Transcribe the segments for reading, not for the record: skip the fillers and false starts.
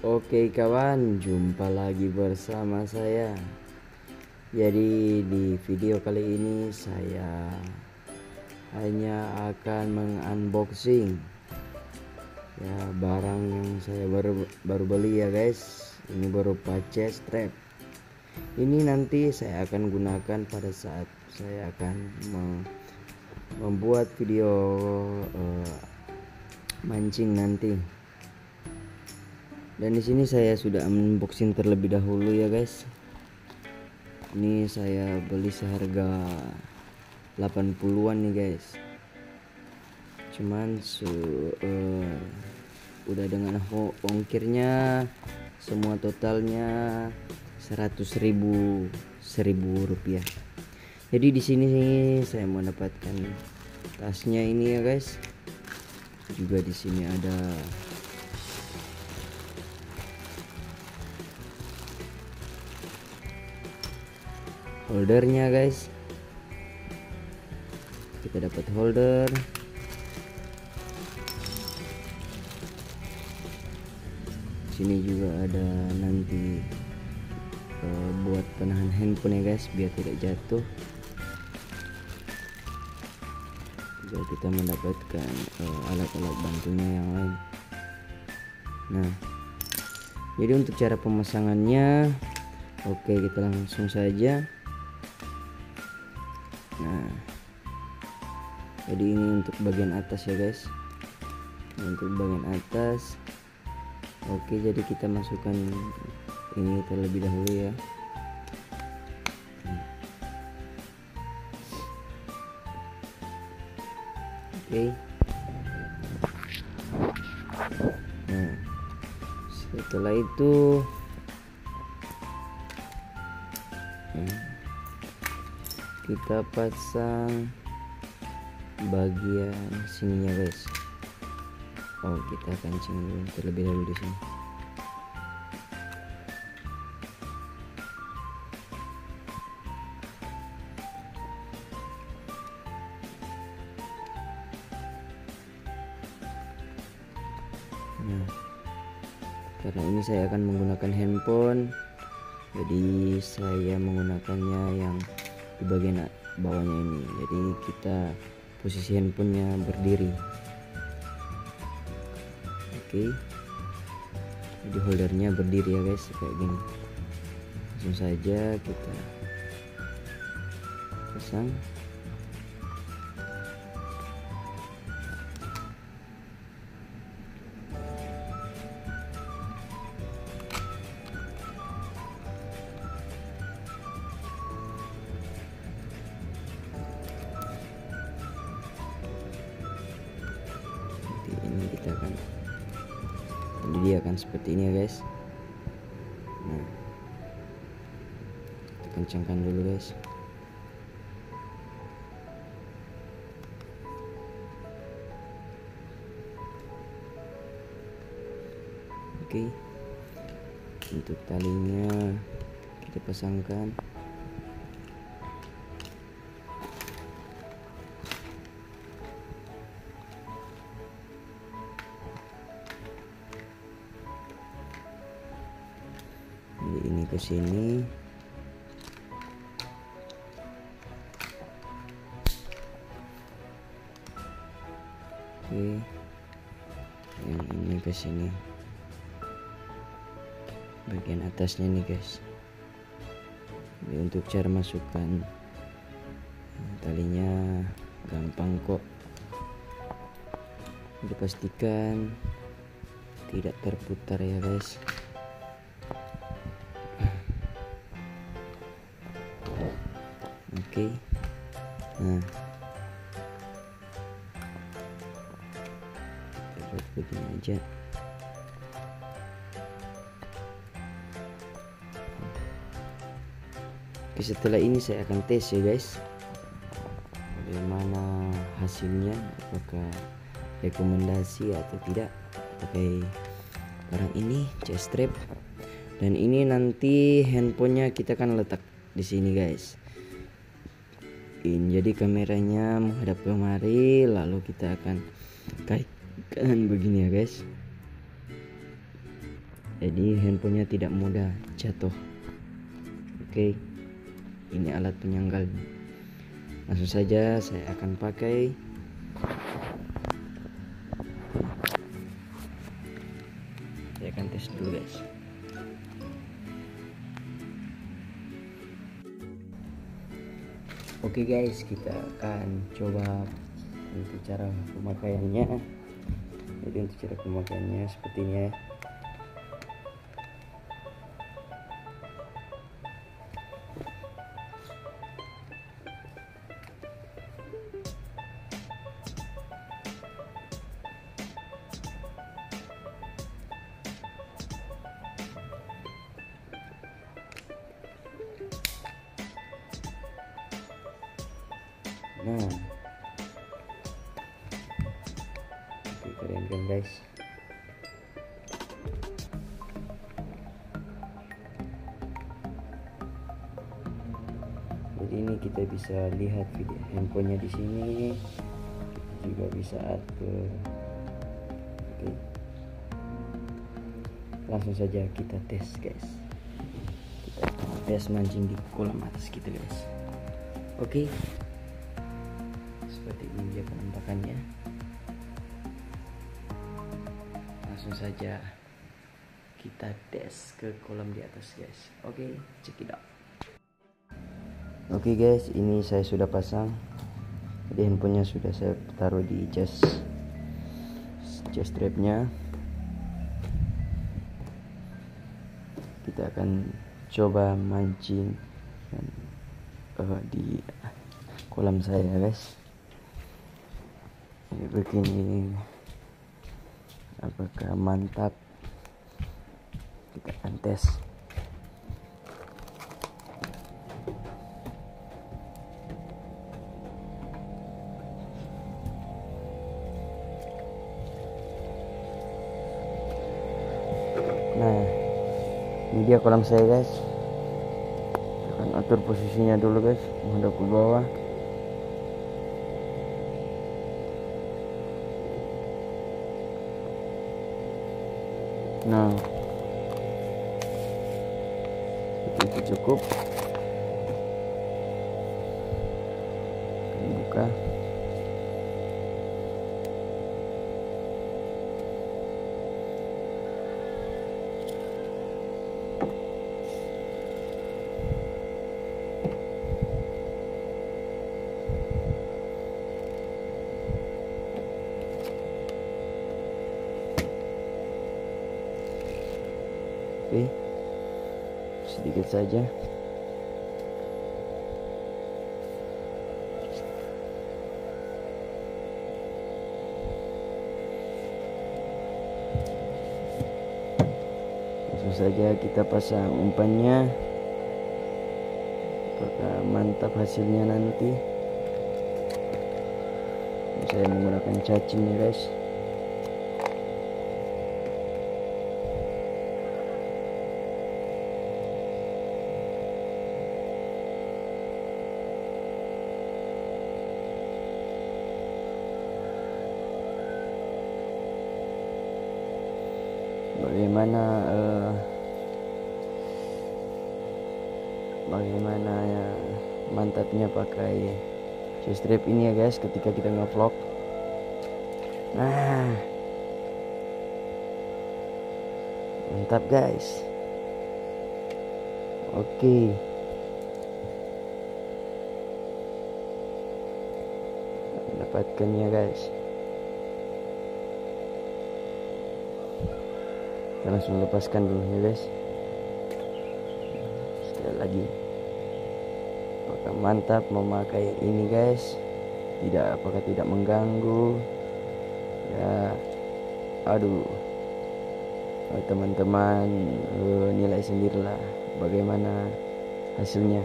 Oke kawan, jumpa lagi bersama saya. Jadi di video kali ini saya hanya akan mengunboxing ya barang yang saya baru beli ya guys. Ini berupa chest strap. Ini nanti saya akan gunakan pada saat saya akan membuat video mancing nanti. Dan di sini saya sudah unboxing terlebih dahulu ya guys. Ini saya beli seharga 80-an nih guys. Cuman udah dengan ongkirnya semua totalnya 100.000 rupiah. Jadi di sini saya mendapatkan tasnya ini ya guys. Juga di sini ada holdernya guys. Kita dapat holder, sini juga ada nanti buat penahan handphone ya guys biar tidak jatuh. Juga kita mendapatkan alat-alat bantunya yang lain. Nah, jadi untuk cara pemasangannya, oke kita langsung saja. Nah, jadi ini untuk bagian atas ya guys. Untuk bagian atas, oke, jadi kita masukkan ini terlebih dahulu ya. Oke. Nah, setelah itu kita pasang bagian sininya guys. Oh, kita kancing dulu terlebih dahulu di sini. Nah, karena ini saya akan menggunakan handphone, jadi saya menggunakannya yang di bagian bawahnya ini. Jadi kita posisi handphonenya berdiri. Oke, jadi holdernya berdiri ya guys, kayak gini. Langsung saja kita pasang. Ini kita akan, jadi dia akan seperti ini ya guys. Nah, kita kencangkan dulu guys. Oke, untuk talinya kita pasangkan. Ini ke sini. Oke, yang ini ke sini, bagian atasnya nih guys. Jadi untuk cara masukkan talinya gampang kok. Dipastikan tidak terputar ya guys. Oke. Nah, buat begini aja. Oke, setelah ini saya akan tes ya guys, bagaimana hasilnya, apakah rekomendasi atau tidak pakai barang ini, chest strap. Dan ini nanti handphonenya kita akan letak di sini guys. Jadi kameranya menghadap kemari, lalu kita akan kaitkan begini ya guys. jadi handphonenya tidak mudah jatuh. Oke, ini alat penyanggal. Langsung saja saya akan pakai. Saya akan tes dulu guys. Oke guys, kita akan coba untuk cara pemakaiannya. Jadi untuk cara pemakaiannya seperti ini ya. Nah, oke, keren kan guys. Jadi ini kita bisa lihat video handphonenya di sini, kita juga bisa atur. Oke, langsung saja kita tes guys. Kita tes mancing di kolam atas kita guys. Oke, seperti ini dia penampakannya. Langsung saja kita tes ke kolam di atas guys. Oke, check it out. Oke guys, ini saya sudah pasang. Jadi handphonenya sudah saya taruh di chest strapnya. Kita akan coba mancing di kolam saya guys. Ini begini, apakah mantap? Kita akan tes. Nah, ini dia kolam saya guys. Kita akan atur posisinya dulu guys, menghadap ke bawah. Nah, seperti itu cukup. Kita buka. Oke, sedikit saja. Langsung saja kita pasang umpannya. Apakah mantap hasilnya nanti? Saya menggunakan cacing ya guys. Bagaimana ya mantapnya pakai strap ini ya guys ketika kita ngevlog. Nah, mantap guys. Oke, mendapatkannya guys. Kita langsung lepaskan dulu ya guys. Sekali lagi, apakah mantap memakai ini guys? Apakah tidak mengganggu? Ya, aduh, teman-teman nilai sendirilah bagaimana hasilnya.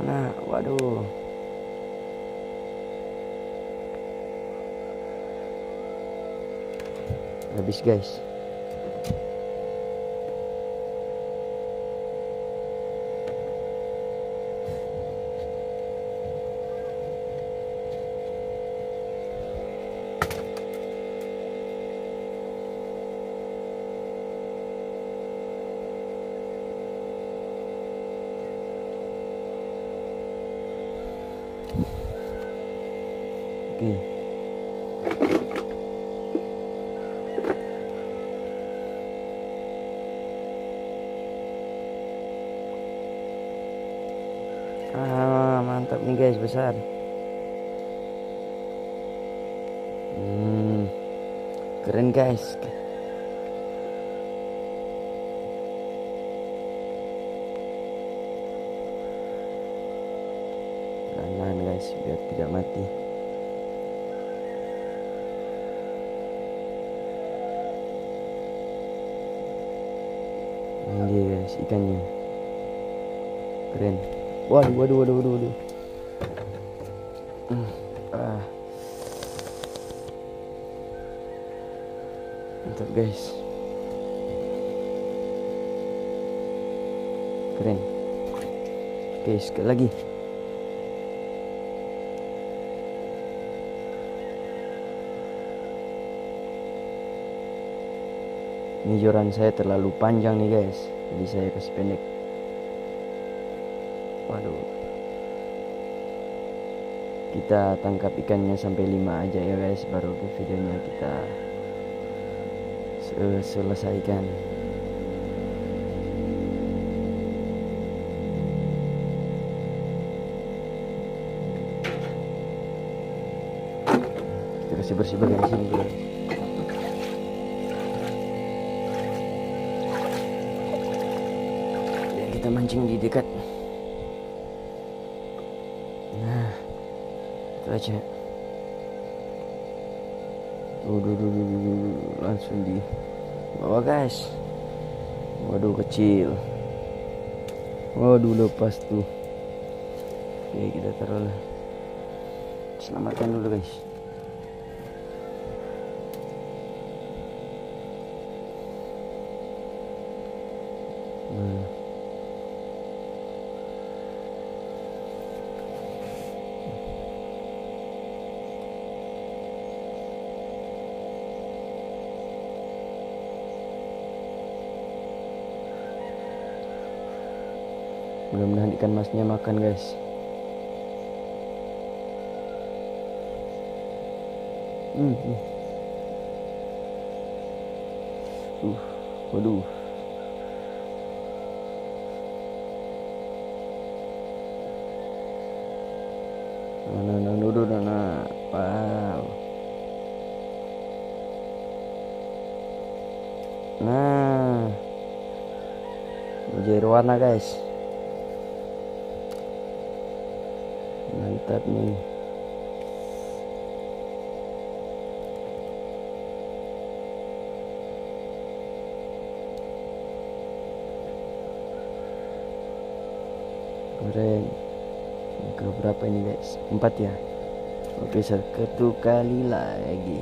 Nah, waduh, habis guys. Oke. Mantap nih guys, besar. Keren guys. Pelan-pelan guys, biar tidak mati. Ini dia guys, ikannya. Keren. Waduh. Mantap guys. Keren. Oke, sekali lagi. Ini joran saya terlalu panjang nih guys, jadi saya kasih pendek. Waduh. Kita tangkap ikannya sampai 5 aja ya guys, baru ke videonya kita selesaikan. Kita kasih bersih bagian sini dulu. Kita mancing di dekat. Nah, itu aja. Langsung di bawah guys. Waduh, kecil. Waduh, lepas tuh. Oke, kita taruh. Selamatkan dulu guys. Mudah-mudahan ikan masnya makan guys. Waduh. Nah. Wow. Nah, menjadi warna guys. Mantap nih. Keren. Ke berapa ini guys? 4 ya. Oke, satu kali lagi.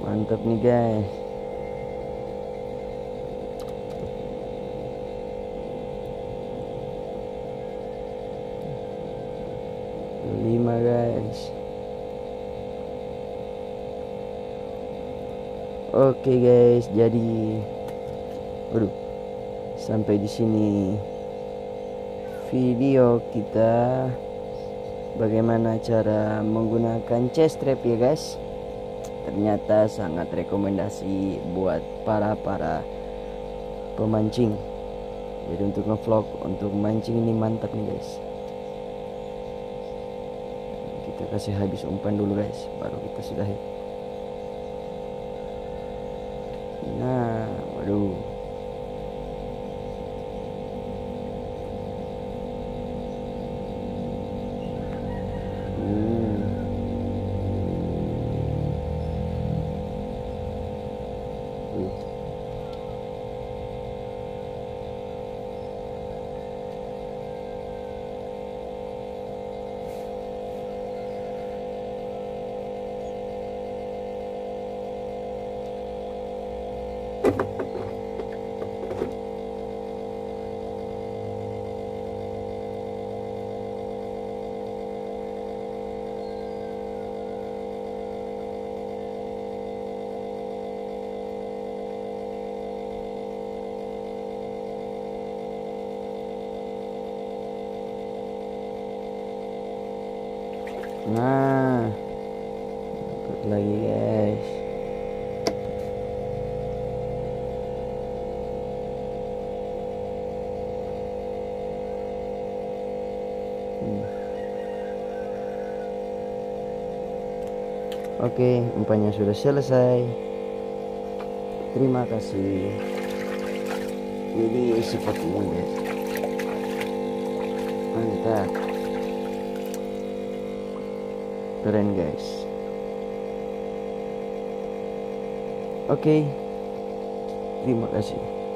Mantap nih guys. Kelima guys. Oke guys, jadi sampai di sini video kita bagaimana cara menggunakan chest trap ya guys. Ternyata sangat rekomendasi buat para pemancing. Jadi untuk ngevlog, untuk mancing ini mantap nih guys. Kita kasih habis umpan dulu guys, baru kita sudahi. Nah, waduh. Nah, ikut lagi guys. Oke, umpannya sudah selesai. Terima kasih. Ini seperti ini guys. Mantap. Keren guys. Oke. Terima kasih.